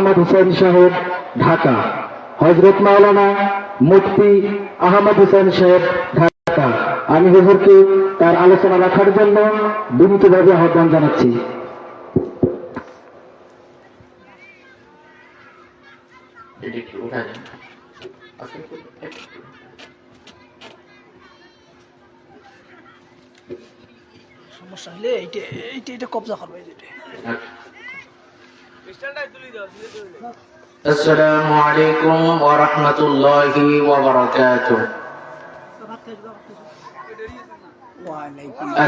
আহমদ হুসাইন সাহেব, ঢাকা। হযরত মাওলানা মুফতি আহমদ হুসাইন সাহেব, ঢাকা। আমি হুজুরকে তার আলোচনা রাখার জন্য বিনীতভাবে আহ্বান জানাচ্ছি। সমস্যা হলে এইটা কবজা করবে। السلام عليكم ورحمة الله وبركاته.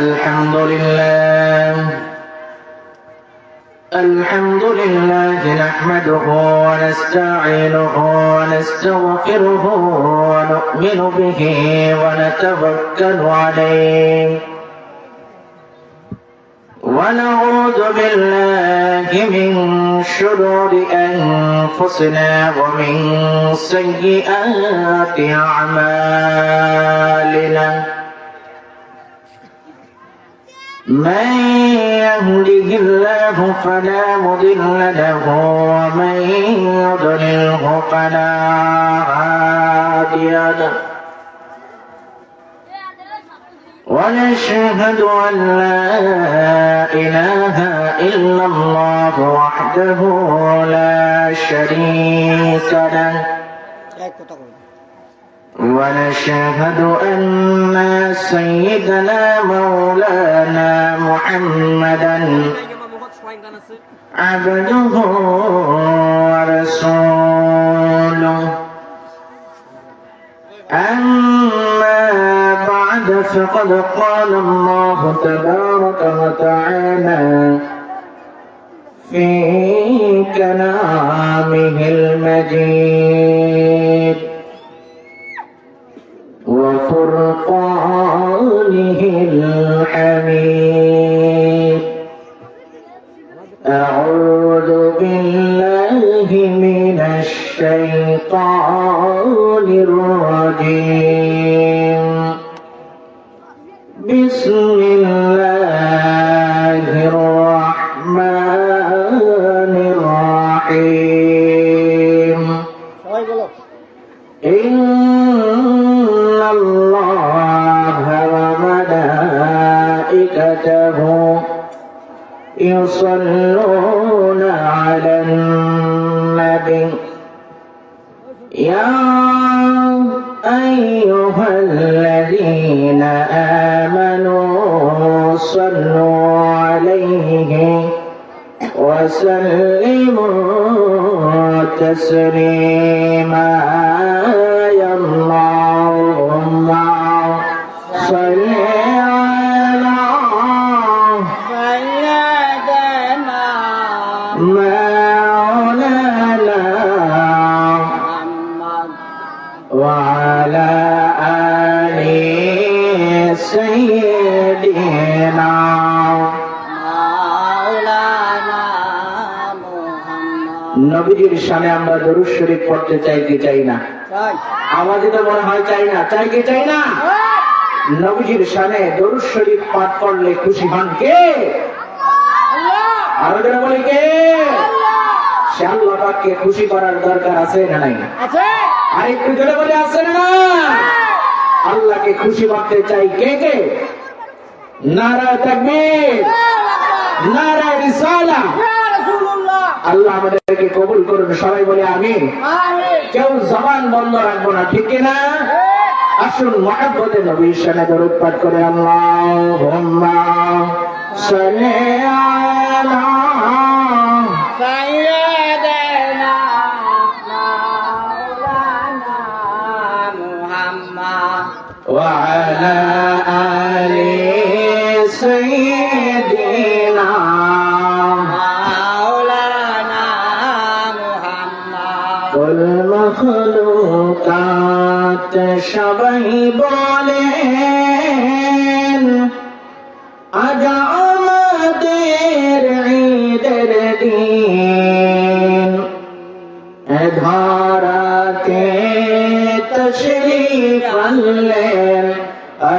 الحمد لله نحمده ونستعينه ونستغفره ونؤمن به ونتوكل عليه ونعوذ بالله من شرور أنفسنا ومن سيئات أعمالنا من يهده الله فلا مضل له ومن يضلله فلا هادي له ونشهد أن لا إله إلا الله وحده لا شريك له ونشهد أن سيدنا مولانا محمدا عبده ورسوله أما بعد فقد قال الله تبارك وتعالى في كلامه المجيد وفرقانه الحميد أعوذ بالله من الشيطان الرجيم بسم الله الرحمن الرحيم إن الله وملائكته يصلون على النبي يا أيها الذين آمنوا صلوا عليه وسلموا تسليما يا اللهم صل على سيدنا مولانا محمد وعلى آل سيدنا مولانا محمد। নবীজির শানে আমরা দরুদ শরীফ পড়তে চাই কি চাই না? আমাদের তো মনে হয় চাই না। চাই কি চাই না? নবীজির শানে দরুদ শরীফ পাঠ করলে খুশি হন কে? আরো যারা বলে কে? সে আল্লাহ পাককে খুশি করার দরকার আছে না নাই? আর একটু জোরে বলে আছে না? আল্লাহকে খুশি করতে চাই কে কে? নারায়ে তাকবীর, নারায়ে রিসালাত। আল্লাহ আমাদেরকে কবুল করুন, সবাই বলে আমিন। কেউ জবান বন্ধ রাখবো না, ঠিক কিনা? আসুন মহব্বতে নবীর শানে দরুদ পাঠ করে আল্লাহুম্মা সাল্লি আলা সাইয়্যিদিনা মাওলানা মুহাম্মদ ওয়া আলা আলি সাইয়্যিদিনা মাওলানা মুহাম্মদ। কুল মাখলুকাত সবাই বলেন আজ আমাদের ঈদের দিন, ধরাতে তশরীফ আনলেন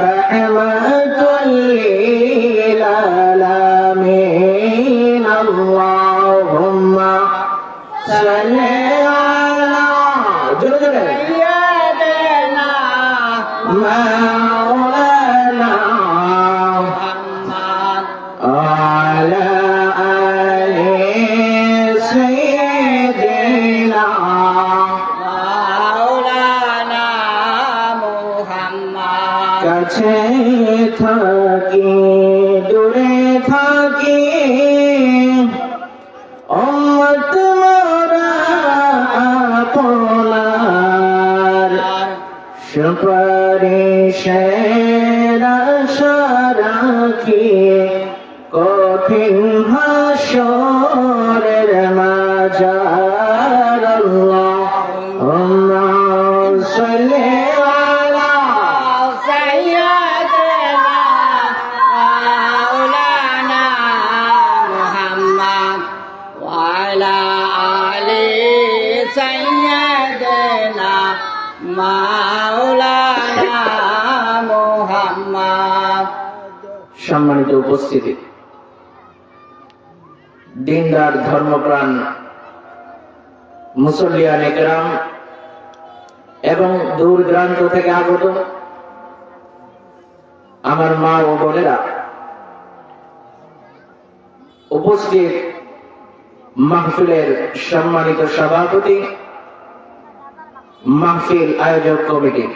রহমাতুল লিল আলামিন। আল্লাহুম্মা সাল্লি আলা জোরে জোরে সাইয়্যিদিনা মাওলানা মুহাম্মদ আলা আলি সাইয়্যিদিনা মাওলানা মুহাম্মদ কাছে থাকি দূরে থাকি উম্মত মোরা আপনার সুপারিশের আশা রাখি কঠিন হাসরের মাঝার আল্লাহুম্মা সাল্লি আলা সাইয়্যিদিনা মাওলানা মুহাম্মদ ওয়া আলা আলি সাইয়্যিদিনা মাওলানা মুহাম্মদ। সম্মানিত উপস্থিতি, দিনদার ধর্মপ্রাণ মুসল্লিয়ান একরাম এবং দূর দূরান্ত থেকে আগত আমার মা ও বোনেরা, উপস্থিত মাহফিলের সম্মানিত সভাপতি, মাহফিল আয়োজক কমিটি,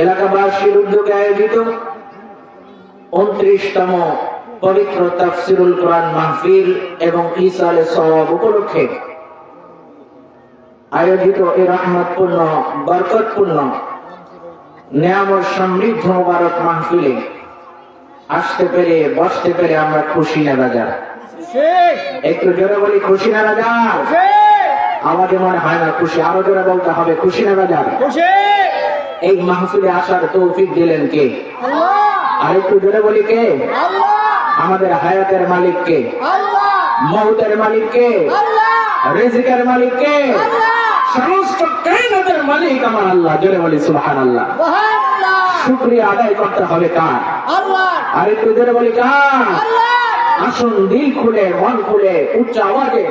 এলাকাবাসীর উদ্যোগে আয়োজিত 29তম পবিত্র তাফসিরুল কোরআন মাহফিল এবং ইসালে সওয়াব উপলক্ষে আয়োজিত এই রহমতপূর্ণ বরকতপূর্ণ নিয়ামত সমৃদ্ধ মুবারক মাহফিলে আসতে পেরে বসতে পেরে আমরা খুশি না রাজা? একটু জোরে বলি খুশি না রাজা? আমাদের মনে হয় না খুশি, আরো জোরে বলতে হবে খুশি না রাজা? এই মাহফিলে আসার তৌফিক দিলেন কে? আর একটু জোরে বলি কে? আমাদের হায়াতের মালিক কে? মউতের মালিক কে? রিজিকের মালিক কে? সমস্ত কায়নাতের মালিক আমার আল্লাহ। জোরে বলি সুবহানাল্লাহ। শুকরিয়া আদায় করতে হবে কার? আল্লাহ। আর একটু জোরে বলি কার? আসুন দিল খুলে মন খুলে উচ্চ আওয়াজে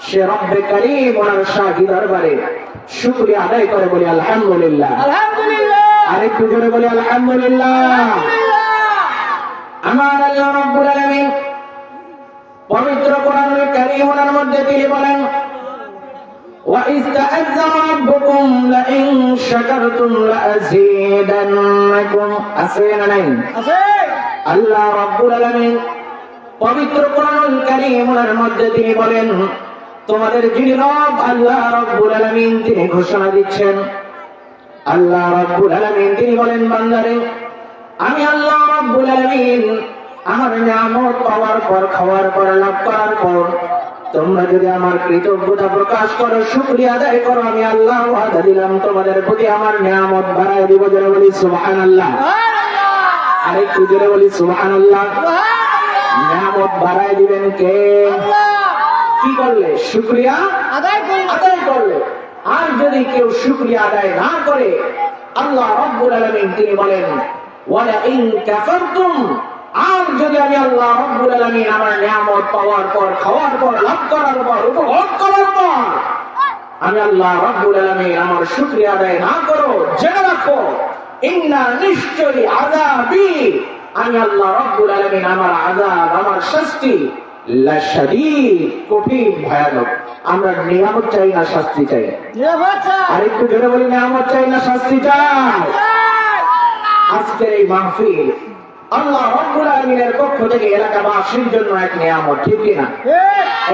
সে রব্বে কারীম ওনার শাহী দরবারে শুকরিয়া আদায় করে বলি আলহামদুলিল্লাহ। আলহামদুলিল্লাহ। আর একটু জোরে বলি আলহামদুলিল্লাহ। আমার আল্লাহ রাব্বুল আলামিন পবিত্র কোরআনুল কারীম ওনার মধ্যে তিনি বলেন, وَإِذْ تَأَذَّنَ رَبُّكُمْ لَئِن شَكَرْتُمْ لَأَزِيدَنَّكُمْ। আছে না নাই? আছে। আল্লাহ রাব্বুল আলামিন পবিত্র কোরআনুল কারীম ওনার মধ্যে তিনি বলেন, তোমাদের যিনি রব আল্লাহ রাব্বুল আলামিন তিনি ঘোষণা দিচ্ছেন, আল্লাহ রাব্বুল আলামিন তিনি বলেন, বান্দারে আমি আল্লাহ রাব্বুল আলামিন আমার নিয়ামত পাওয়ার পর, খাওয়ার পর, লাভ করার পর তোমরা যদি আমার কৃতজ্ঞতা প্রকাশ করো, শুকরিয়া আদায় করো, আমি আল্লাহ ওয়াদা দিলাম তোমাদের প্রতি আমার নিয়ামত বাড়ায় দিব। জোরে বলি সুবহানাল্লাহ। আর একটু জোরে বলি সুবহানাল্লাহ। নিয়ামত বাড়ায় দিবেন কে? কি করলে? শুকরিয়া আদায় করলে। আর যদি কেউ শুকরিয়া আদায় না করে, আল্লাহ রাব্বুল আলামিন তিনি বলেন, ওয়ালা ইন কাফারতুম, আর যদি আমি আল্লাহ রাব্বুল আলামিন আমার নিয়ামত পাওয়ার পর, খাওয়ার পর, লাভ করার পর, উপভোগ করার পর আমি আল্লাহ রাব্বুল আলামিন আমার শুকরিয়া আদায় না করো, জেনে রাখো ইন্না নিশ্চয়ই আযাবি, আমি আল্লাহ রাব্বুল আলামিন আমার আযাব, আমার শাস্তি লাশাদীদ, কঠিন ভয়ানক। আমরা নিয়ামত চাই না শাস্তি চাই? আর একটু জোরে বলি নিয়ামত চাই না শাস্তি চাই? আজকের এই মাহফিল আল্লাহ রাব্বুল আলামিনের পক্ষ থেকে এলাকাবাসীর জন্য এক নিয়ামত, ঠিক কিনা?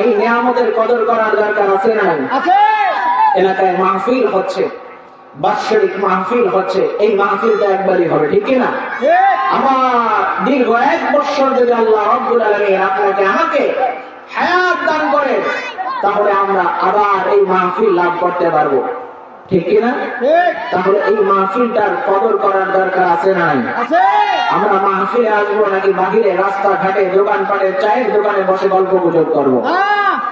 এই নিয়ামতের কদর করার দরকার আছে না? আছে। এলাকায় মাহফিল হচ্ছে, বাৎসরিক মাহফিল হচ্ছে, এই মাহফিলটা একবারই হবে, ঠিক কিনা? আমার দীর্ঘ 1 বছর যদি আল্লাহ রাব্বুল আলামিন আপনাকে আমাকে হায়াত দান করে, তাহলে আমরা আবার এই মাহফিল লাভ করতে পারবো, ঠিক কিনা? তাহলে এই মাহফিলটার কদর করার দরকার আছে না? আছে। আমরা মাহফিলে আসবো নাকি বাহিরে রাস্তাঘাটে দোকানপাটে চায়ের দোকানে বসে গল্প গুজব করবো?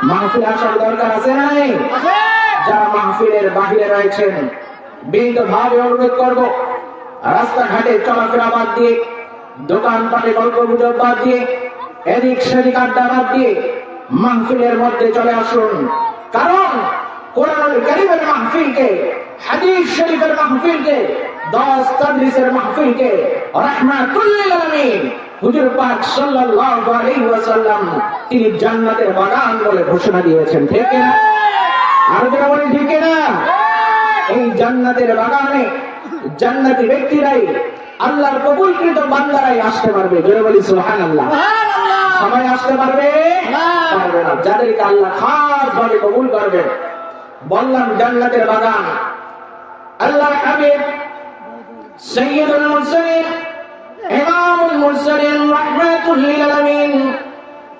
মাহফিলে আসার দরকার আছে না? যারা মাহফিলের বাহিরে রয়েছেন বিনীত ভাবে অনুরোধ করবো, রাস্তাঘাটে চলাফেরা বাদ দিয়ে, দোকানপাটে গল্প গুজব বাদ দিয়ে, এদিক সেদিক আড্ডা বাদ দিয়ে মাহফিলের মধ্যে চলে আসুন, কারণ কোরআনুল কারীমের মাহফিলকে, হাদিস শরীফের মাহফিলকে, দশ তাদরিসের মাহফিলকে রাহমাতুল লিল আলামিন হুজুর পাক সাল্লাল্লাহু আলাইহি ওয়াসাল্লাম তিনি জান্নাতের বাগান বলে ঘোষণা দিয়েছেন, ঠিক না? আর যারা বলেন ঠিক না, এই জান্নাতের বাগানে জান্নাতি ব্যক্তিরাই, আল্লাহর কবুলকৃত বান্দারাই আসতে পারবে। জোরে বলি সুবহানাল্লাহ। সবাই আসতে পারবে? পারবে না। যাদেরকে আল্লাহ খাস ভাবে কবুল করবেন, বললাম জান্নাতের বাগান। আল্লাহর হাবিব সাইয়্যিদুল মুরসালিন, ইমামুল মুরসালিন, রাহমাতুল লিল আলামিন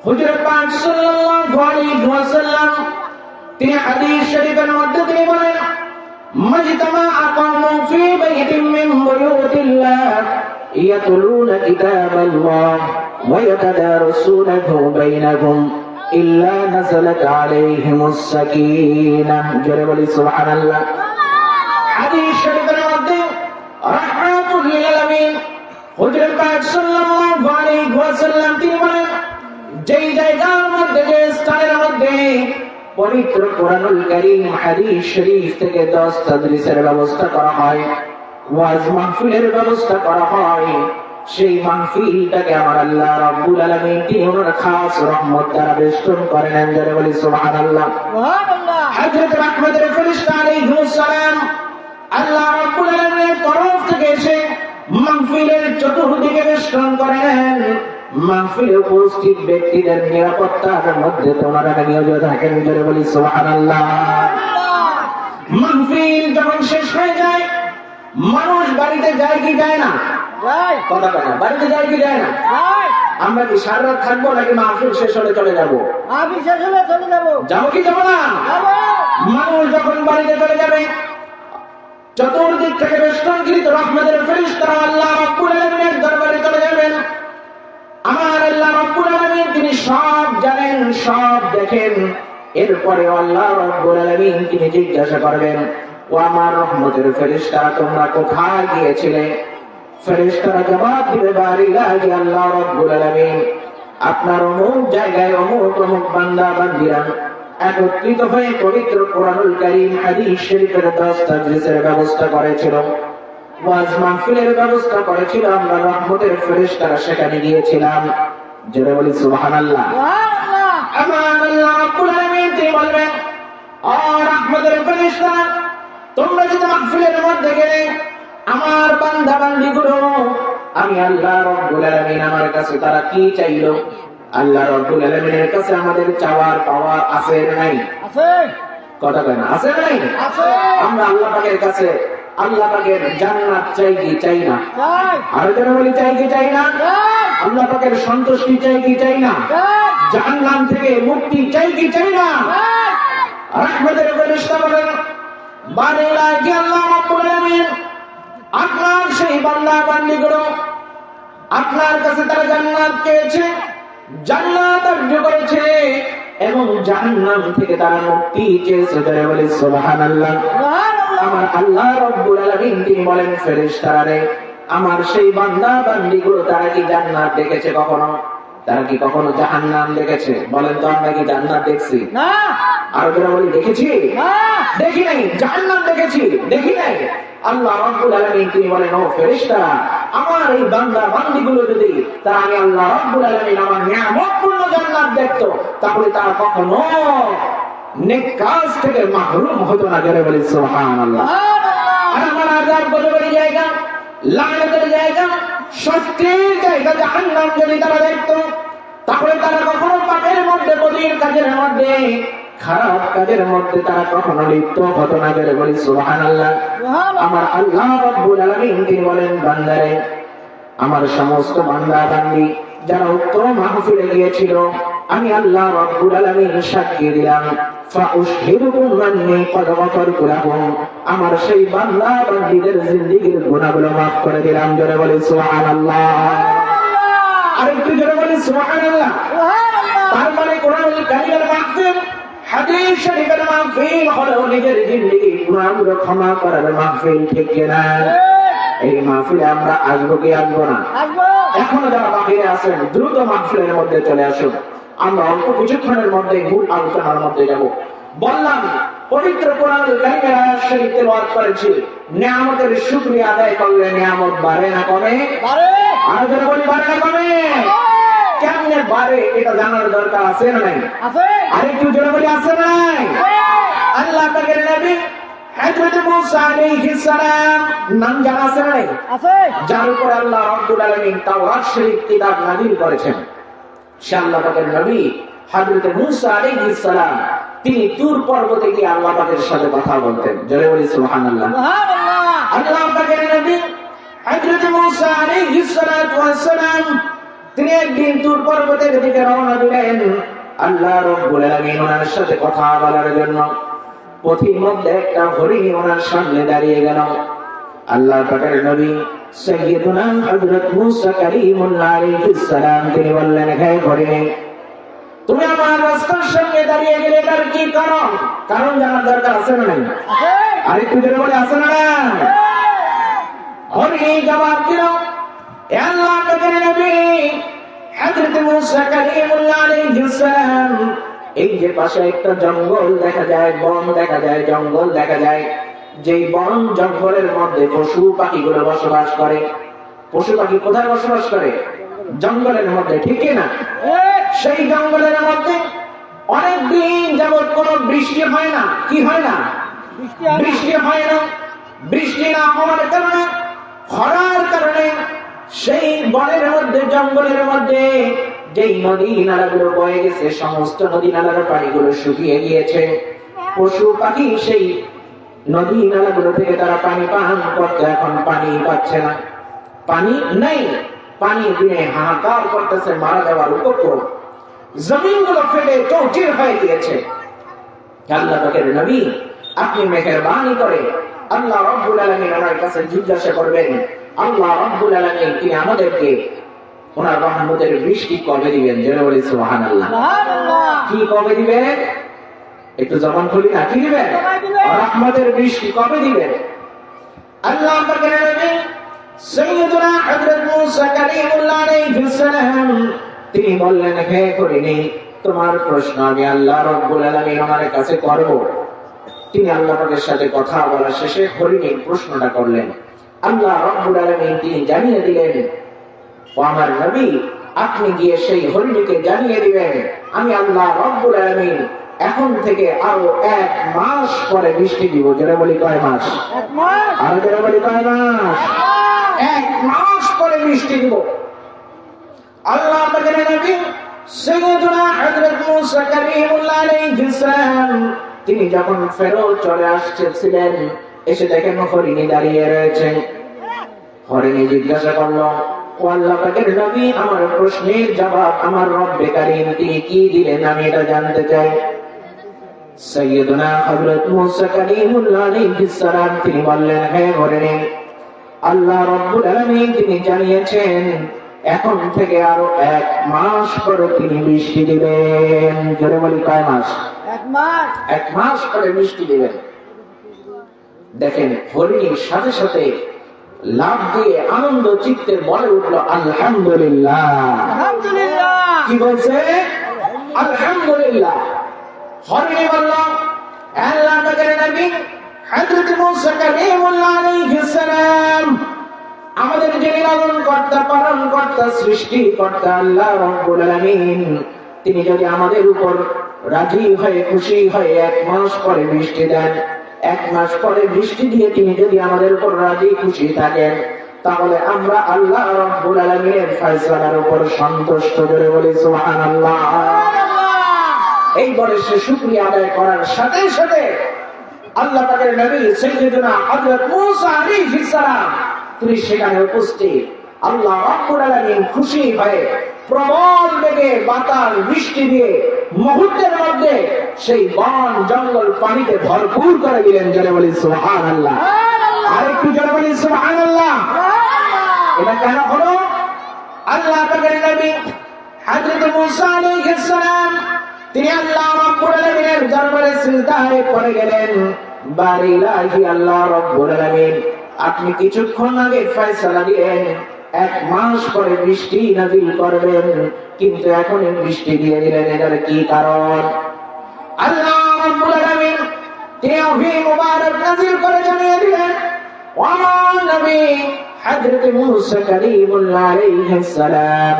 হুজুর পাক সাল্লাল্লাহু আলাইহি ওয়াসাল্লাম তিনি হাদিস শরীফের মধ্যে তিনি বলেন, মাজতামা কওমু ফি বাইতিন মিন বুয়ুতিল্লাহ ইয়াতলুনা কিতাবাল্লাহ ওয়া ইয়াতাদারাসুনাহু বাইনাহুম ইল্লা নাযালাত আলাইহিমুস সাকিনাহ। জোরে বলি সুবহানাল্লাহ। হাদিস শরীফের মধ্যে রাহমাতুল লিল আলামিন হুজুর পাক সাল্লাল্লাহু আলাইহি ওয়াসাল্লাম তিনি বলেন, যেই জায়গার মধ্যে, যে স্থানের মধ্যে পবিত্র কোরআনুল কারীম হাদিস শরীফ থেকে 10 তাদরিসের ব্যবস্থা করা হয়, ওয়াজ মাহফিলের ব্যবস্থা করা হয়, সেই মাহফিলটাকে আমার আল্লাহ রাব্বুল আলামিন তিনি ওনার খাস রহমত দ্বারা বেষ্টন করে নেন। যারা বলি সুবহানাল্লাহ। হযরত রাহমাতের ফেরেশতা আলাইহিস সালাম আল্লাহ রাব্বুল আলামিনের তরফ থেকে এসে মাহফিলের চতুর্দিকে বেষ্টন করে নেন। মাহফিলে উপস্থিত ব্যক্তিদের নিরাপত্তার মধ্যে তোমরা নিয়োজিত থাকেন। জোরে বলি সুবহানাল্লাহ। মাহফিল যখন শেষ হয়ে যায়, মানুষ বাড়িতে যায় কি যায় না? কথা বলে, বাড়িতে যায় কি যায় না? আমরা কি সারা রাত থাকবো নাকি মাহফিল শেষ হলে চলে যাবো? যাবো কি যাবো না? মানুষ যখন বাড়িতে চলে যাবে, চতুর্দিক থেকে বেষ্টনকৃত রহমতের ফেরেশতারা আল্লাহ রাব্বুল আলামিনের দরবারে চলে যাবেন। আমার আল্লাহ রাব্বুল আলামিন তিনি সব জানেন, সব দেখেন। এরপরে আল্লাহ রাব্বুল আলামিন তিনি জিজ্ঞাসা করবেন, ও আমার রহমতের ফেরেশতারা তোমরা কোথায় গিয়েছিলে? ফেরেশতারা জবাব দিবে, বারিগাহি আল্লাহ রাব্বুল আলামিন আপনার অমুক জায়গায় অমুক অমুক বান্দা বান্দিরা একত্রিত হয়ে পবিত্র কোরআনুল কারীম হাদিস শরীফের 10 তাদরিসের ব্যবস্থা করেছিল, ওয়াজ মাহফিলের ব্যবস্থা করেছিল, আমরা রহমতের ফেরেশতারা সেখানে গিয়েছিলাম। জোরে বলি সুবহানাল্লাহ। আমার আল্লাহ রাব্বুল আলামিন তিনি বলবেন, ও রহমতের ফেরেশতারা তোমরা যদি মাহফিলের মধ্যে গেলে আমার বান্দা বান্দীগুলো, আমি আল্লাহ রাব্বুল আলামিন আমার কাছে তারা কি চাইলো? আল্লাহ রাব্বুল আলামিনের কাছে আমাদের চাওয়ার পাওয়ার আছে না নাই? আছে। কথা কয় না, আছে না নাই? আছে। আমরা আল্লাহ পাকের কাছে, আল্লাহ পাকের জান্নাত চাই কি চাই না? চাই। আর যারা বলি চাই কি চাই না? চাই। আল্লাহ পাকের সন্তুষ্টি চাই কি চাই না? চাই। জাহান্নাম থেকে মুক্তি চাই কি চাই না? চাই। রহমতের ফেরেশতা বলেন, বারিগাহি আল্লাহ রাব্বুল আলামিন আপনার সেই বান্দা বান্দীগুলো আপনার কাছে তারা জান্নাত পেয়েছে, জান্নাত অর্জন করেছে এবং জাহান্নাম থেকে তারা মুক্তি চেয়েছে। যারা বলে সুবহানাল্লাহ। আমার আল্লাহ রাব্বুল আলামিন তিনি বলেন, ফেরেশতারা রে আমার সেই বান্দা বান্দীগুলো তারা কি জান্নাত দেখেছে কখনো? তারা কি কখনো জাহান্নাম দেখেছে? বলেন তো আমরা কি জান্নাত দেখছি? না। আর যারা বলি দেখেছি? না, দেখি নাই। জাহান্নাম দেখেছি? দেখি নাই। আল্লাহ রাব্বুল আলামিন তিনি বলেন, ও ফেরেশতারা আমার এই বান্দা বান্দীগুলো যদি তারা আমি আল্লাহ রাব্বুল আলামিন আমার নিয়ামতপূর্ণ জান্নাত দেখতো, তাহলে তারা কখনো নেক কাজ থেকে মাহরুম হতো না। যারা বলি সুবহানাল্লাহ। আর আমার আযাব গজবের জায়গা, লানতের জায়গা, শাস্তির জায়গা জাহান্নাম যদি তারা দেখতো, তাহলে তারা কখনো পাপের মধ্যে, বদির কাজের মধ্যে, খারাপ কাজের মধ্যে তারা কখনো লিপ্ত হতো না। যারা বলি সুবহানাল্লাহ। আমার আল্লাহ রাব্বুল আলামিন তিনি বলেন, বান্দারে আমার সমস্ত বান্দা বান্দি যারা উক্ত মাহফিলে গিয়েছিল, আমি আল্লাহ রাব্বুল আলামিন সাক্ষী দিলাম, ফাউশহিদুকুম আন্নী ক্বাদ গফারতু লাহুম আমার সেই বান্দা বান্দীদের জিন্দেগীর গুনাহগুলো মাফ করে দিলাম। যারা বলি সুবহানাল্লাহ। আরেকটু জোরে বলি সুবহানাল্লাহ। তার মানে কোরআনুল কারীমের মাহফিল, হাদিস শরীফের মাহফিল হলো নিজের জিন্দেগীর গুনাহগুলো ক্ষমা করার মাহফিল, ঠিক কিনা? এই মাহফিলে আমরা আসবো কি আসবো না? এখনো যারা বাহিরে আছেন দ্রুত মাহফিলের মধ্যে চলে আসুন। আমরা অল্প কিছুক্ষণের মধ্যে মূল আলোচনার মধ্যে যাব। বললাম পবিত্র কোরআনুল কারীমের আয়াত শরীফ তেলাওয়াত করেছি, নিয়ামতের শুকরিয়া আদায় করলে নিয়ামত বাড়ে না কমে? বাড়ে। আর যারা বলি বাড়ে না কমে? কেমনে বাড়ে এটা জানার দরকার আছে না নাই? আছে। আরেকটু জোরে বলি আছে না নাই? আল্লাহ পাকের নবী হযরত মূসা আলাইহিস সালাম নাম জানা আছে না নাই? আছে। যার উপর আল্লাহ রাব্বুল আলামিন তাওরাত শরীফ কিতাব নাযিল করেছেন। সে আল্লাহ পাকের নবী হযরত মূসা আলাইহিস সালাম, তিনি তুর পর্বতে গিয়ে আল্লাহ পাকের সাথে কথা বলতেন। জোরে বলি সুবহানাল্লাহ। সুবহানাল্লাহ। আল্লাহ পাকের নবী হযরত মূসা আলাইহিস সালাম তিনি একদিন তুর পর্বতের দিকে রওনা দিলেন আল্লাহ রাব্বুল আলামিন ওনার সাথে কথা বলার জন্য। পথির মধ্যে একটা হরিণ ওনার সামনে দাঁড়িয়ে গেল। আল্লাহ পাকের নবী সাইয়্যিদুনা হযরত মূসা কারীমুল্লাহ আলাইহিস সালাম তিনি বললেন, হে হরিণ, তুমি আমার রাস্তার সামনে দাঁড়িয়ে গেলে এটার কি কারণ? কারণ জানার দরকার আছে না নাই? আছে। আরেকটু জোরে বলে আছে না নাই? হরিণ জবাব দিল, হে আল্লাহ পাকের নবী হযরত মূসা কারীমুল্লাহ আলাইহিস সালাম, এই যে পাশে একটা জঙ্গল দেখা যায়, বন দেখা যায়, জঙ্গল দেখা যায়, যেই বন জঙ্গলের মধ্যে পশু পাখিগুলো বসবাস করে। পশু পাখি কোথায় বসবাস করে? জঙ্গলের মধ্যে, ঠিক না? সেই জঙ্গলের মধ্যে অনেকদিন যাবৎ কোনো বৃষ্টি হয় না। কি হয় না? বৃষ্টি হয় না। বৃষ্টি না হওয়ার কারণে, খরার কারণে সেই বনের মধ্যে, জঙ্গলের মধ্যে যেই নদী নালাগুলো বয়ে গেছে, সমস্ত নদী নালার পানিগুলো শুকিয়ে গিয়েছে। পশু পাখি সেই নদী নালাগুলো থেকে তারা পানি পান করতে এখন পানি পাচ্ছে না, পানি নেই। পানি দিয়ে হাহাকার করতেছে, মারা যাওয়ার উপক্রম। জমিনগুলো ফেটে চৌচির হয়ে গিয়েছে। আল্লাহ পাকের নবী আপনি মেহেরবানি করে আল্লাহ রাব্বুল আলামিন ওনার কাছে জিজ্ঞাসা করবেন, আল্লাহ রাব্বুল আলামিন তিনি আমাদেরকে ওনার রহমতের বৃষ্টি কবে দিবেন? জোরে বলি সুবহানাল্লাহ। কি কবে দিবেন? একটু জবান খুলি না, কি দিবেন? রহমতের বৃষ্টি কবে দিবেন? আল্লাহ পাকের নবী সাইয়্যিদুনা হযরত মূসা কারীমুল্লাহ আলাইহিস সালাম তিনি বললেন, হে হরিণ, তোমার প্রশ্ন আমি আল্লাহ রাব্বুল আলামিন ওনার কাছে করব। তিনি আল্লাহ পাকের সাথে কথা বলা শেষে হরিণ প্রশ্নটা করলেন। আল্লাহ রাব্বুল আলামিন তিনি জানিয়ে দিলেন, ও আমার নবী, আপনি গিয়ে সেই হরিণীকে জানিয়ে দিবেন, আমি আল্লাহ রাব্বুল আলামিন এখন থেকে আরো 1 মাস পরে বৃষ্টি দিব। যারা বলি কয় মাস? 1 মাস। আর যারা বলি কয় মাস? 1 মাস পরে বৃষ্টি দিব। আল্লাহ পাকের নবী সাইয়্যিদুনা হযরত মূসা কারীমুল্লাহ আলাইহিস সালাম তিনি যখন ফেরত চলে আসছিলেন, এসে দেখেন হরিণী দাঁড়িয়ে রয়েছে। হরিণী জিজ্ঞাসা করল, ও আল্লাহ পাকের নবী, আমার প্রশ্নের জবাব আমার রব্বে কারীম তিনি কি দিলেন আমি এটা জানতে চাই। সাইয়্যিদুনা হযরত মূসা কারীমুল্লাহ আলাইহিস সালাম তিনি বললেন, হে হরিণী, আল্লাহ রাব্বুল আলামিন তিনি জানিয়েছেন এখন থেকে আরো 1 মাস পরে তিনি বৃষ্টি দিবেন। জোরে বলি কয় মাস? 1 মাস। 1 মাস পরে বৃষ্টি দিবেন। দেখেন হরিণীর সাথে সাথে লাভ দিয়ে আনন্দ চিত্তে বলে উঠলো, আলহামদুলিল্লাহ। আলহামদুলিল্লাহ। কি বলছে? আলহামদুলিল্লাহ। হরিণী বলল, আল্লাহ পাকের নবী হযরত মূসা কারীমুল্লাহ আলাইহিস সালাম, আমাদের যিনি লালন কর্তা, পালন কর্তা, সৃষ্টি কর্তা আল্লাহ রাব্বুল আলামিন তিনি যদি আমাদের উপর রাজি হয়ে, খুশি হয়ে 1 মাস পরে বৃষ্টি দেন, 1 মাস পরে বৃষ্টি দিয়ে তিনি যদি আমাদের উপর রাজি খুশি থাকেন, তাহলে আমরা আল্লাহ রাব্বুল আলামিনের ফয়সালার উপর সন্তুষ্ট। করে বলি সুবহানাল্লাহ। এই বলে সে শুকরিয়া আদায় করার সাথে সাথে আল্লাহ পাকের নবী সাইয়্যিদুনা হযরত মূসা আলাইহিস সালাম তিনি সেখানে উপস্থিত। আল্লাহ রাব্বুল আলামিন খুশি হয়ে প্রবল বেগে বাতাস বৃষ্টি দিয়ে মুহূর্তের মধ্যে সেই বন জঙ্গল পানিতে ভরপুর করে দিলেন। জোরে বলি সুবহানাল্লাহ। আরেকটু জোরে বলি সুবহানাল্লাহ। এটা কেন হলো? আল্লাহ পাকের নবী হযরত মূসা আলাইহিস সালাম তিনি আল্লাহ রাব্বুল আলামিনের দরবারে সিজদায় পড়ে গেলেন। বারিলাহি আল্লাহ রাব্বুল আলামিন আপনি কিছুক্ষণ আগে ফয়সালা দিলেন এক মাস পরে বৃষ্টি নাজিল করবেন, কিন্তু এখনই বৃষ্টি দিয়ে দিলেন, এটার কি কারণ? আল্লাহ রাব্বুল আলামিন তিনি ওহী মুবারক নাজিল করে জানিয়ে দিলেন, ওয়া আমার নবী হযরত মূসা কারীমুল্লাহ আলাইহিস সালাম,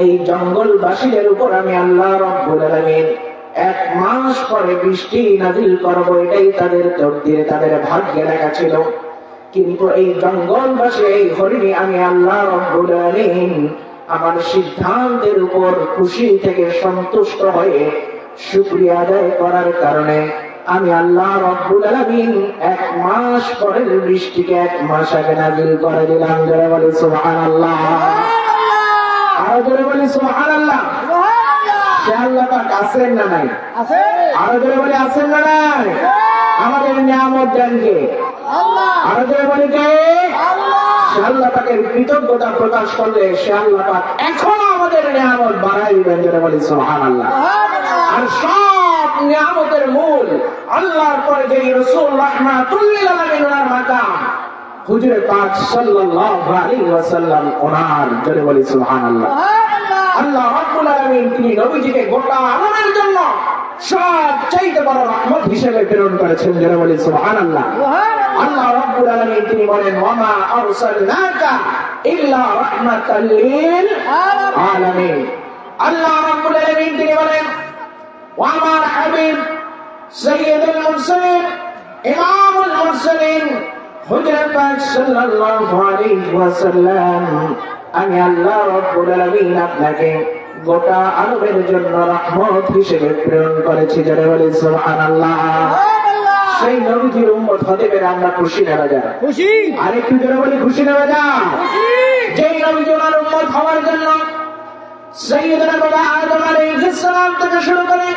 এই জঙ্গলবাসীদের উপর আমি আল্লাহ রাব্বুল আলামিন এক মাস পরে বৃষ্টি নাজিল করব, এটাই তাদের তকদিরে, তাদের ভাগ্যে লেখা ছিল। কিন্তু এই জঙ্গলবাসী, এই হরিণী, আমি আল্লাহ রাব্বুল আলামিন আমার সিদ্ধান্তের উপর খুশি থেকে সন্তুষ্ট হয়ে শুকরিয়া আদায় করার কারণে আমি আল্লাহ রাব্বুল আলামিন এক মাস পরের বৃষ্টিকে এক মাস আগে নাজিল করে দিলাম। জোরে বলি সুবহানাল্লাহ, আরো জোরে বলি সুবহানাল্লাহ। সে আল্লাহ পাক আছেন না নাই? আরো জোরে বলি আছেন না নাই? আমাদের নিয়ামত দেন কে? আরো জোরে বলি কে? সে আল্লাহ পাকের কৃতজ্ঞতা প্রকাশ করলে সে আল্লাহ পাক এখনো আমাদের নিয়ামত বাড়াই দিবেন। জোরে বলি সুবহানাল্লাহ। আর সব নিয়ামতের মূল আল্লাহর পরে যে রাসূল রাহমাতুল লিল আলামিন ওনার মাকাম হুজুর পাক সাল্লাল্লাহু আলাইহি ওয়াসাল্লাম, ওনার জোরে বলি সুবহানাল্লাহ। আল্লাহ রাব্বুল আলামিন তিনি নবীজিকে গোটা আলমের জন্য সবচাইতে বড় রহমত হিসেবে প্রেরণ করেছেন। জোরে বলি সুবহানাল্লাহ। আল্লাহ রাব্বুল আলামিন তিনি বলেন, ওয়া মা আরসালনাকা ইল্লা রাহমাতাল লিল আলামিন। আল্লাহ রাব্বুল আলামিন তিনি বলেন, ওয়া আমার হাবিব সাইয়্যিদুল মুরসালিন ইমামুল মুরসালিন হুজুর পাক সাল্লাল্লাহু আলাইহি ওয়াসাল্লাম, আমি আল্লাহ রাব্বুল আলামিন আপনাকে গোটা আরবের জন্য রহমত হিসেবে প্রেরণ করেছি। যারা বলে সুবহানাল্লাহ। সেই নবীজির উম্মত হতে পেরে আমরা খুশি না বাজা? খুশি। আরেকটু জোরে বলি খুশি না বাজা? যেই নবীজি ওনার উম্মত হওয়ার জন্য সাইয়্যিদুনা বাবা আদম আলাইহিস সালাম থেকে শুরু করে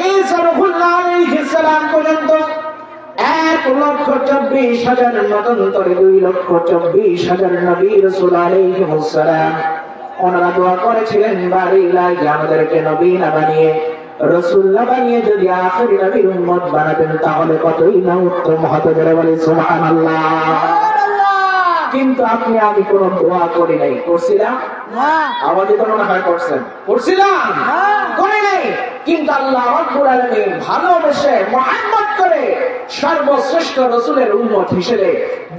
ঈসা রূহুল্লাহ আলাইহিস সালাম পর্যন্ত 1,24,000 মতান্তরে 2,24,000 নবী রাসূল আলাইহিস সালাম ওনারা দোয়া করেছিলেন, বাড়ি ইলাহি আমাদেরকে নবী না বানিয়ে, রাসূল না বানিয়ে যদি আখেরি নবীর উম্মত বানাতেন তাহলে কতই না উত্তম হতো। যারা বলে সুবহানাল্লাহ। কিন্তু আপনি আমি কোন দোয়া করি নাই, করছিলাম? আমাদের তো মনে হয় করছেন, করছিলাম? করি নাই। কিন্তু আল্লাহ রাব্বুল আলামিন ভালোবেসে মুহাব্বত করে সর্বশ্রেষ্ঠ রাসূলের উম্মত হিসেবে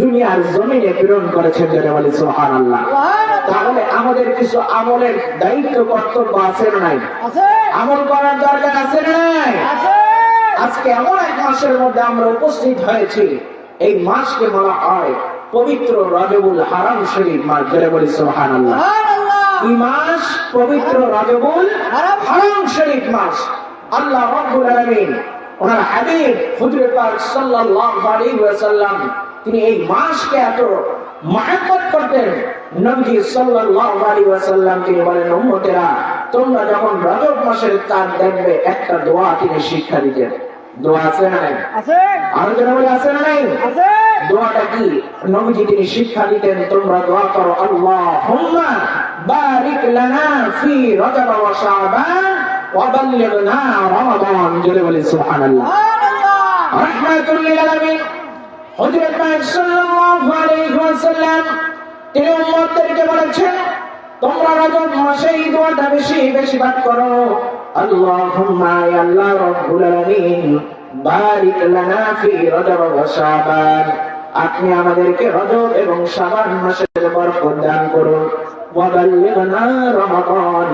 দুনিয়ার জমিনে প্রেরণ করেছেন। যারা বলে সুবহানাল্লাহ। তাহলে আমাদের কিছু আমলের দায়িত্ব কর্তব্য আছে না নাই? আমল করার দরকার আছে না নাই? আজকে এমন এক মাসের মধ্যে আমরা উপস্থিত হয়েছি, এই মাসকে বলা হয় পবিত্র রজবুল হারাম শরীফ মাস। যারা বলি সুবহানাল্লাহ। এই মাস পবিত্র রজবুল হারাম শরীফ মাস। আল্লাহ রাব্বুল আলামিন ওনার হাবিব হুজুর পাক সাল্লাল্লাহু আলাইহি ওয়াসাল্লাম তিনি এই মাসকে এত মহব্বত করতেন। নবী সাল্লাল্লাহু আলাইহি ওয়াসাল্লাম তিনি বলেন, উম্মতেরা তোমরা যখন রজব মাসের চাঁদ দেখবে একটা দোয়া তিনি শিক্ষা দিতেন। দোয়া আছে না নাই? আছে। আর যারা বলে আছে না নাই? আছে। দোয়াটা কি? নবীজি তিনি শিক্ষা দিতেন, তোমরা দোয়া করো, আল্লাহুম্মা বারিক লানা ফি রজব ওয়া শাবান ওয়া বাল্লিগনা রমাদান। জোরে বলি সুবহানাল্লাহ। রাহমাতুল লিল আলামিন হুজুর পাক সাল্লাল্লাহু আলাইহি ওয়াসাল্লাম তিনি উম্মতদেরকে বলেছেন, তোমরা রজব মাসে এই দোয়াটা বেশি বেশি পাঠ করো, আল্লাহুম্মা ইয়া আল্লাহ রাব্বুল আলামিন বারিক লানা ফি রজব ওয়া শাবান, আপনি আমাদেরকে রজব এবং শাবান মাসের বরকত দান করুন, ওয়া বাল্লিগনা রমাদান,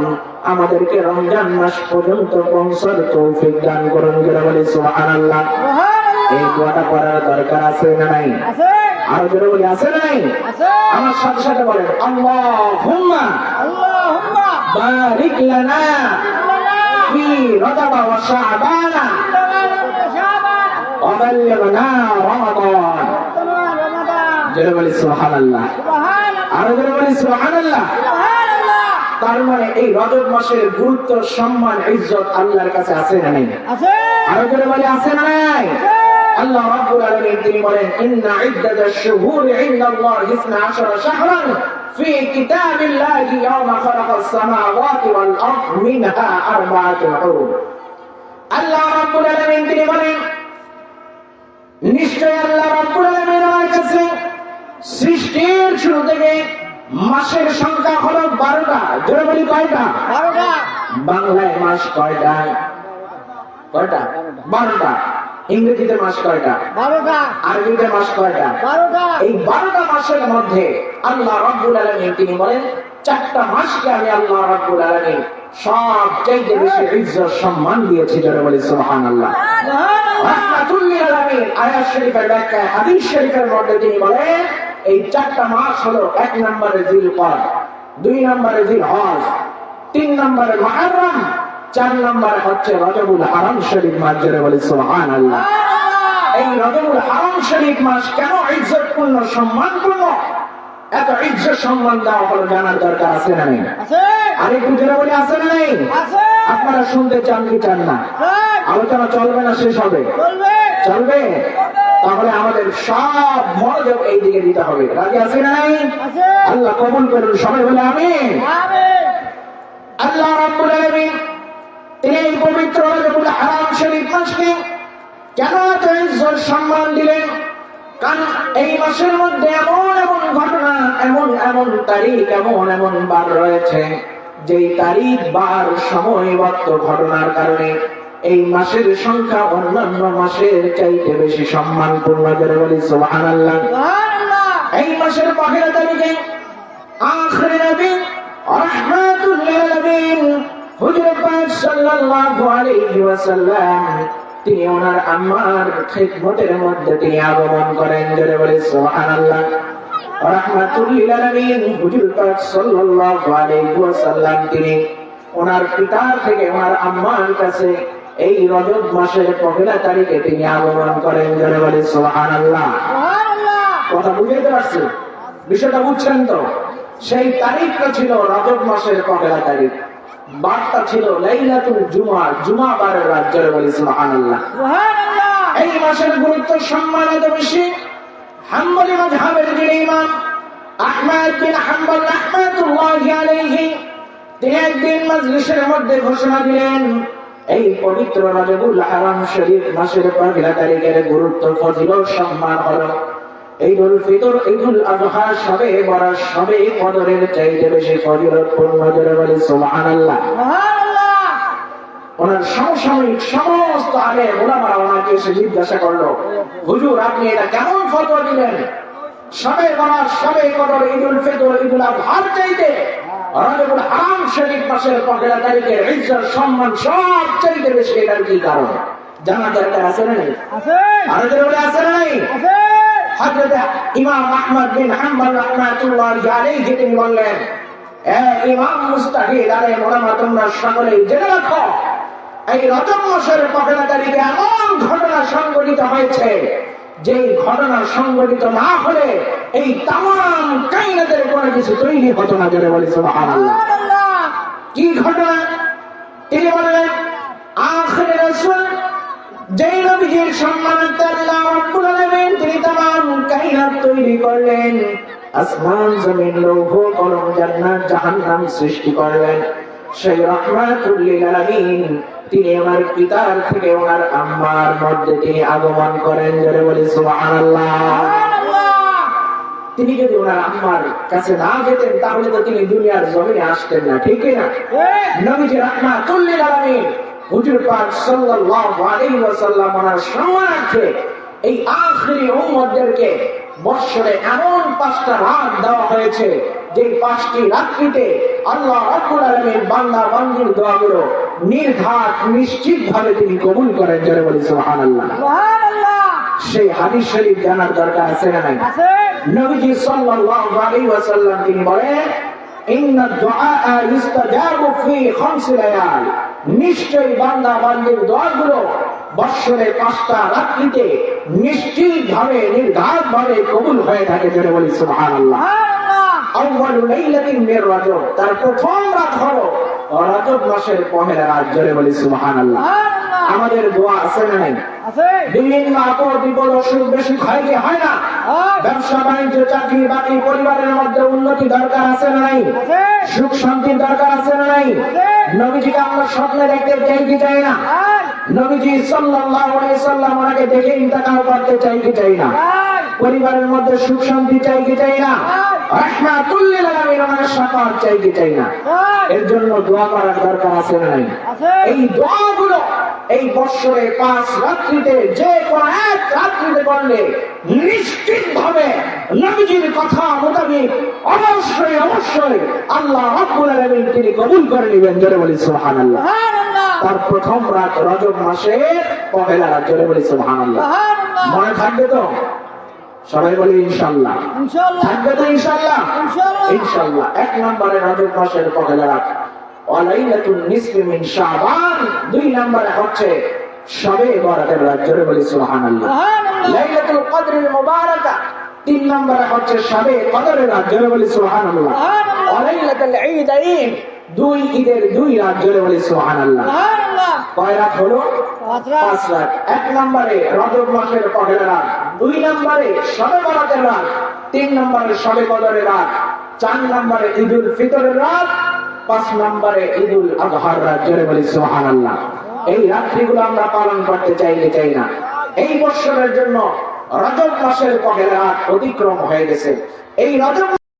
আমাদেরকে রমজান মাস পর্যন্ত পৌঁছার তৌফিক দান করুন। যারা বলে সুবহানাল্লাহ। এই দোয়াটা করার দরকার আছে না নাই? আছে। আর যারা বলে আছে না নাই? আছে। আমার সাথে সাথে বলেন, আল্লাহুম্মা বারিক লানা ফি রজব ওয়া শাবান ওয়া বাল্লিগনা রমাদান। যারা বলে সুবহানাল্লাহ। আর যারা বলে সুবহানাল্লাহ। তার মানে এই রজব মাসের গুরুত্ব, সম্মান, ইজ্জত আল্লাহর কাছে আছে না নাই? আছে। আর যারা বলে আছে না নাই? আল্লাহ রাব্বুল আলামিন তিনি বলেন, ইন্না ইদ্দাতাশ শুহুরি ইনদাল্লাহি 12 শাহরান ফি কিতাবিল্লাহি ইয়াওমা খালাকাস সামাওয়াতি ওয়াল আরদ মিনহা আরবাআতুন হুরুম। আল্লাহ রাব্বুল আলামিন তিনি বলেন, নিশ্চয় আল্লাহ রাব্বুল আলামিনের কাছে সৃষ্টির শুরু থেকে মাসের সংখ্যা হলো 12টা। জোরে বলি কয়টা? 12টা। বাংলায় মাস কয়টা? কয়টা? 12টা। ইংরেজিতে মাস কয়টা? 12টা। আরবিতে মাস কয়টা? 12টা। এই 12টা মাসের মধ্যে আল্লাহ রাব্বুল আলামিন তিনি বলেন 4টা মাসকে আমি আল্লাহ রাব্বুল আলামিন সবচেয়ে বেশি ইজ্জত সম্মান দিয়েছি। জোরে বলি সুবহানাল্লাহ। রাহমাতুল লিল আলামিন। আয়াত শরীফের ব্যাখ্যায় হাদিস শরীফের মধ্যে তিনি বলেন এই 4টা মাস হলো 1 নম্বরে জিলকদ, 2 নম্বরে জিলহজ, 3 নম্বরে মুহররম, 4 নম্বরে হচ্ছে রজবুল হারাম শরীফ মাস। জোরে বলি সুবহানাল্লাহ। এই রজবুল হারাম শরীফ মাস কেন ইজ্জতপূর্ণ সম্মানপূর্ণ? এত ইজ্জত সম্মান দেওয়া হলো জানার দরকার আছে না নেই? আছে। আরে বুঝে বলে আছে না নেই? আছে। আপনারা শুনতে চান কি চান না? আলোচনা চলবে না শেষ হবে? চলবে। চলবে। তাহলে আমাদের সব মনোযোগ এই দিকে দিতে হবে। রাজি আছে না নাই? আছে। আল্লাহ কবুল করুন। সবাই বলে আমিন। আমিন। আল্লাহ রাব্বুল আলামিন তিনি এই পবিত্র রজবুল হারাম শরীফ মাসকে কেন এত ইজ্জত সম্মান দিলেন? কারণ এই মাসের মধ্যে এমন এমন ঘটনা, এমন এমন তারিখ, এমন এমন বার রয়েছে যেই তারিখ, বার, সময়, বক্ত ঘটনার কারণে এই মাসের সংখ্যা অন্যান্য মাসের চাইতে বেশি সম্মানপূর্ণ। করে বলি সুবহানাল্লাহ। সুবহানাল্লাহ। এই মাসের পহেলা তারিখে আখির নবী রাহমাতুল লিল আলামিন হুজুর পাক সাল্লাল্লাহু আলাইহি ওয়াসাল্লাম তিনি ওনার আম্মার খিদমতের মধ্যে তিনি আগমন করেন। জোরে বলি সুবহানাল্লাহ। রাহমাতুল লিল আলামিন হুজুর পাক সাল্লাল্লাহু আলাইহি ওয়াসাল্লাম তিনি ওনার পিতার থেকে ওনার আম্মার কাছে এই রজব মাসের পহেলা তারিখে তিনি আগমন করেন। জোরে বলি সুবহানাল্লাহ। সুবহানাল্লাহ। কথা বুঝতে পারছেন? বিষয়টা বুঝছেন তো? সেই তারিখটা ছিল রজব মাসের পহেলা তারিখ, বারটা ছিল লাইলাতুল জুমা, জুমা বারের রাত। জোরে বলি সুবহানাল্লাহ। সুবহানাল্লাহ। এই মাসের গুরুত্ব সম্মান এত বেশি, হাম্বলি মাযহাবের যিনি ইমাম আহমদ বিন হাম্বল রাহমাতুল্লাহি আলাইহি তিনি একদিন মজলিসের মধ্যে ঘোষণা দিলেন এই পবিত্র রজবুল হারাম শরীফ মাসের পহেলা তারিখের গুরুত্ব, ফজিলত, সম্মান হলো ঈদুল ফিতর, ঈদুল আযহা, শবে বরাত, শবে কদরের চাইতে বেশি ফজিলতপূর্ণ। জোরে বলি সুবহানাল্লাহ। সুবহানাল্লাহ। ওনার সমসাময়িক সমস্ত আলেম ওলামারা ওনাকে এসে জিজ্ঞাসা করলো, হুজুর আপনি এটা কেমন ফতোয়া দিলেন? শবে বরাত, শবে কদর, ঈদুল ফিতর, ঈদুল আযহার চাইতে রজবুল হারাম শরীফ মাসের পহেলা তারিখের ইজ্জত সম্মান সব চাইতে বেশি, এটার কি কারণ? জানার দরকার আছে না নেই? আছে। আরো জোরে আছে না নেই? আছে। হযরত ইমাম আহমদ বিন হাম্বল রাহমাতুল্লাহি আলাইহি তিনি বললেন, ইমাম মুস্তাহিদ আলাইহির ওলামা তোমরা সকলেই জেনে রাখো এই রজব মাসের পহেলা তারিখে এমন ঘটনা সংঘটিত হয়েছে যেই ঘটনা সংঘটিত না হলে এই তামাম কায়নাতের কোনো কিছু তৈরি হতো না। জোরে বলি সুবহানাল্লাহ। সুবহানাল্লাহ। কি ঘটনা? তিনি বললেন আখির রাসূল যেই নবীজির সম্মানার্থে আল্লাহ রাব্বুল আলামিন তিনি তামাম কায়নাত তৈরি করলেন, আসমান জমিন লৌহ কলম জান্নাত জাহান্নাম সৃষ্টি করলেন, সেই রাহমাতুল লিল আলামিন তিনি আমার পিতার থেকে ওনার আম্মার মধ্যে তিনি আগমন করেন। জোরে বলি সুবহানাল্লাহ। সুবহানাল্লাহ। তিনি যদি ওনার আম্মার কাছে না যেতেন তাহলে তো তিনি দুনিয়ার জমিনে আসতেন না, ঠিক না? নবীজি রাহমাতুল লিল আলামিন হুজুর পাক সাল্লাল্লাহু আলাইহি ওয়াসাল্লাম ওনার সম্মানার্থে এই আখিরি উম্মতদেরকে বৎসরে এমন 5টা রাত দেওয়া হয়েছে যে 5টি রাত্রিতে আল্লাহ রাব্বুল আলামিন বান্দা বান্দীর দোয়াগুলো নির্ঘাত নিশ্চিত ভাবে তিনি কবুল করেন। জোরে বলি সুবহানাল্লাহ। সুবহানাল্লাহ। সেই হাদিস শরীফ জানার দরকার আছে না নাই? আছে। নবীজি সাল্লাল্লাহু আলাইহি ওয়াসাল্লাম তিনি বলেন ইন্না দুআ ইস্তাজাবু ফি 5 লায়াল, নিশ্চয়ই বান্দা বান্দীর দোয়াগুলো বৎসরে 5টা রাত্রিতে নিশ্চিত ভাবে নির্ঘাত ভাবে কবুল হয়ে থাকে। জোরে বলি সুবহানাল্লাহ। সুবহানাল্লাহ। আউয়ালু লাইলাতিন মির রজব, তার প্রথম রাত হলো রজব মাসের পহেলা রাত। জোরে বলি সুবহানাল্লাহ। সুবহানাল্লাহ। আমাদের দোয়া আছে না নাই? আছে। বিভিন্ন আপদ বিপদ অসুখ বেশি হয় কি হয় না? ব্যবসা বাণিজ্য, চাকরি বাকরি, পরিবারের মধ্যে উন্নতি দরকার আছে না নাই? আছে। সুখ শান্তির দরকার আছে না নাই? আছে। নবীজিকে আমরা স্বপ্নে দেখতে চাই কি চাই না? নবীজি সাল্লাল্লাহু আলাইহি সাল্লাম ওনাকে দেখে ইন্তেকাল করতে চাই কি চাই না? পরিবারের মধ্যে সুখ শান্তি চাই কি চাই না? রাহমাতুল লিল আলামিন আমাদের শাফাআত চাইতে চাই না। এর জন্য দোয়া করার দরকার আছে না নাই? এই দোয়াগুলো এই বৎসরে 5 রাত্রিতে যে কোনো এক রাত্রিতে করলে নিশ্চিতভাবে নবীজির কথা মোতাবেক অবশ্যই অবশ্যই আল্লাহ রাব্বুল আলামিন তিনি কবুল করে নেবেন। জোরে বলি সুবহানাল্লাহ। তার প্রথম রাত রজব মাসের পহেলা রাত। জোরে বলি সুবহানাল্লাহ। মনে থাকবে তো? সবাই বলি ইনশাআল্লাহ। থাকবে তো ইনশাআল্লাহ? ইনশাআল্লাহ। 1 নম্বরে রজব মাসের পহেলা রাত ওয়ালাইলাতুন নিসফি মিন শাবান। 2 নম্বরে হচ্ছে শবে বরাতের রাত। জোরে বলি সুবহানাল্লাহ। লাইলাতুল কদরের মুবারাকা। 3 নম্বরে হচ্ছে শবে কদরের রাত। জোরে বলি সুবহানাল্লাহ। ওয়ালাইলাতুল ঈদাইন। 2 ঈদের 2 রাত। জোরে বলি সুবহানাল্লাহ। কয় রাত হলো? 5 রাত। 1 নম্বরে রজব মাসের পহেলা রাত, 2 নম্বরে শবে বরাতের রাত, 3 নম্বরে শবে কদরের রাত, 4 নম্বরে ঈদুল ফিতরের রাত, 5 নম্বরে ঈদুল আযহার রাত। জোরে বলি সুবহানাল্লাহ। এই রাত্রিগুলো আমরা পালন করতে চাই না। এই বৎসরের জন্য রজব মাসের পহেলা রাত অতিক্রম হয়ে গেছে। এই রজব